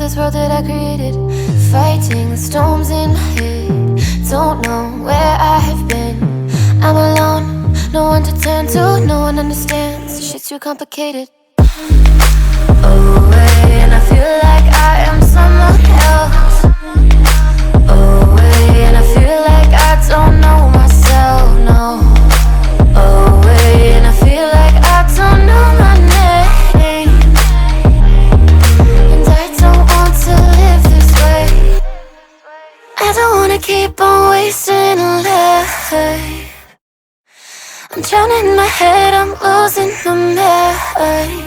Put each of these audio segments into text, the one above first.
this world that I created, fighting the storms in my head. Don't know where I have been. I'm alone, no one to turn to, no one understands. This shit's too complicated. Away, and I feel like I am someone else. Away, and I feel like I don't know myself, no. Away, and I feel like I don't know my name. And I don't want to live this way. I don't wanna keep on wasting a life. I'm drowning in my head, I'm losing my mind.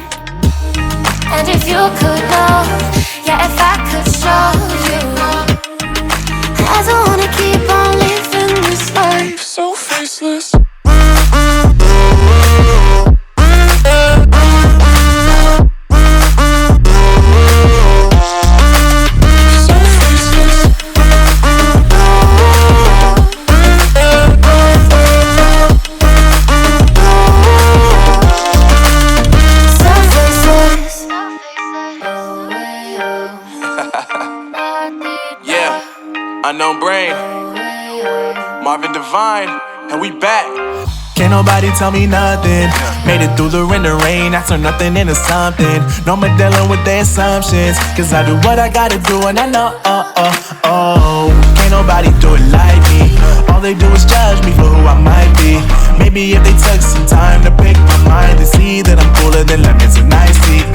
And if you could know, yeah, if I could show you, I don't wanna keep on living this life so faceless. Unknown Brain, Marvin Divine, and we back. Can't nobody tell me nothing. Made it through the rain and rain, I turn nothing into something. No more dealing with their assumptions, cause I do what I gotta do and I know, can't nobody do it like me. All they do is judge me for who I might be. Maybe if they took some time to pick my mind, to see that I'm cooler than lemons and iced tea.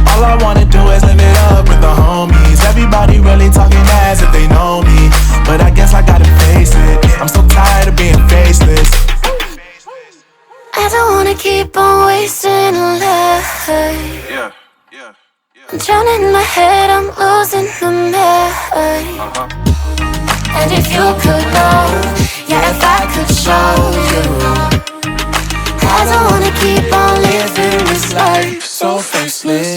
All I wanna do is live it up with the homies. Everybody really talking as if they know me, but I guess I gotta face it. I'm so tired of being faceless. I don't wanna keep on wasting a life. I'm drowning in my head, I'm losing my mind. And if you could know, yeah, if I could show you, I don't wanna keep on living this life so faceless.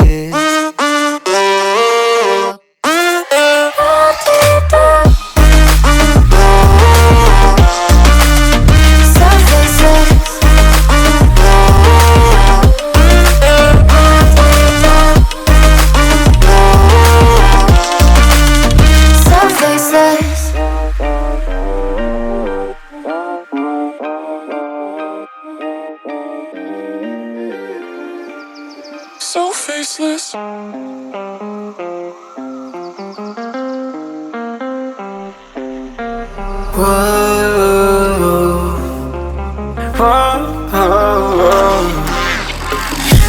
So faceless.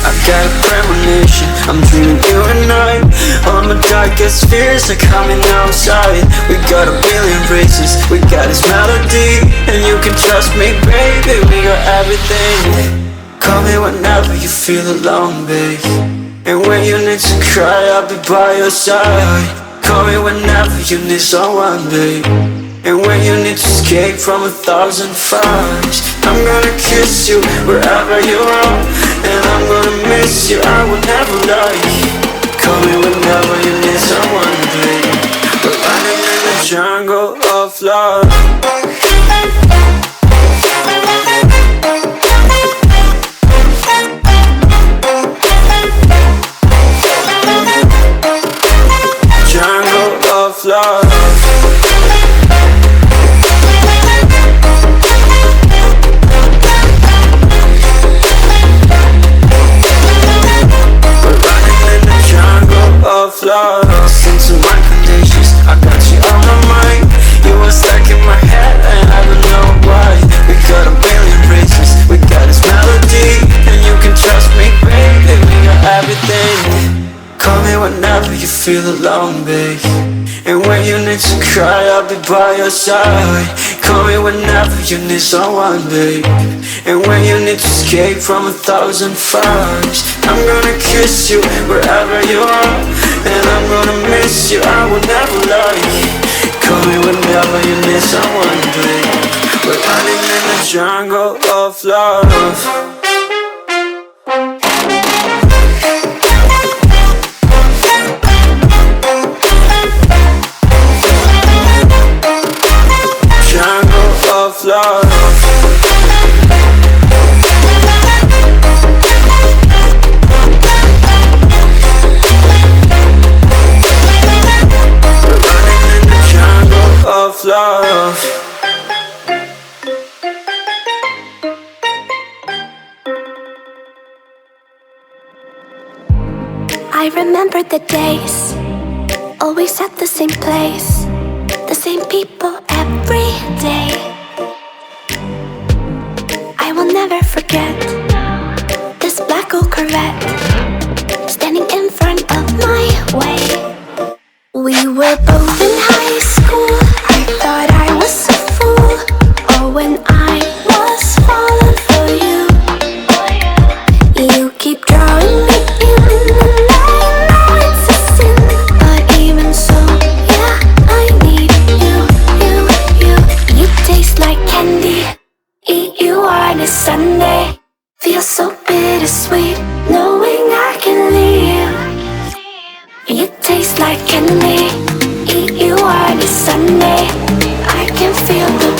I've got a premonition, I'm dreaming you and I. All my darkest fears are coming outside. We got a billion races, we got this melody. And you can trust me, baby, we got everything. Call me whenever you feel alone, babe. And when you need to cry, I'll be by your side. Call me whenever you need someone, babe. And when you need to escape from 1,000 fires, I'm gonna kiss you wherever you are. And I'm gonna miss you, I will never lie. Call me whenever you need someone, babe. We're running in the jungle of love. Love. We're running in the jungle of love. Listen to my conditions, I got you on my mind. You were stuck in my head and I don't know why. We got a billion races, we got this melody. And you can trust me, baby, we got everything. Call me whenever you feel alone, babe. And when you need to cry, I'll be by your side. Call me whenever you need someone, babe. And when you need to escape from 1,000 fires, I'm gonna kiss you wherever you are. And I'm gonna miss you, I will never lie. Call me whenever you need someone, babe. We're running in the jungle of love. Love. remember the days, always at the same place, the same people every day. I will never forget this black old Corvette standing in front of my way. We were both in high school. I thought I was a fool. Oh, when I was falling for you. You keep drawing me in, and I know it's a sin, but even so, yeah, I need you. You taste like candy. Eat you on a Sunday. Feels so bittersweet knowing I can leave. You taste like candy. Eat you on a Sunday. I can feel the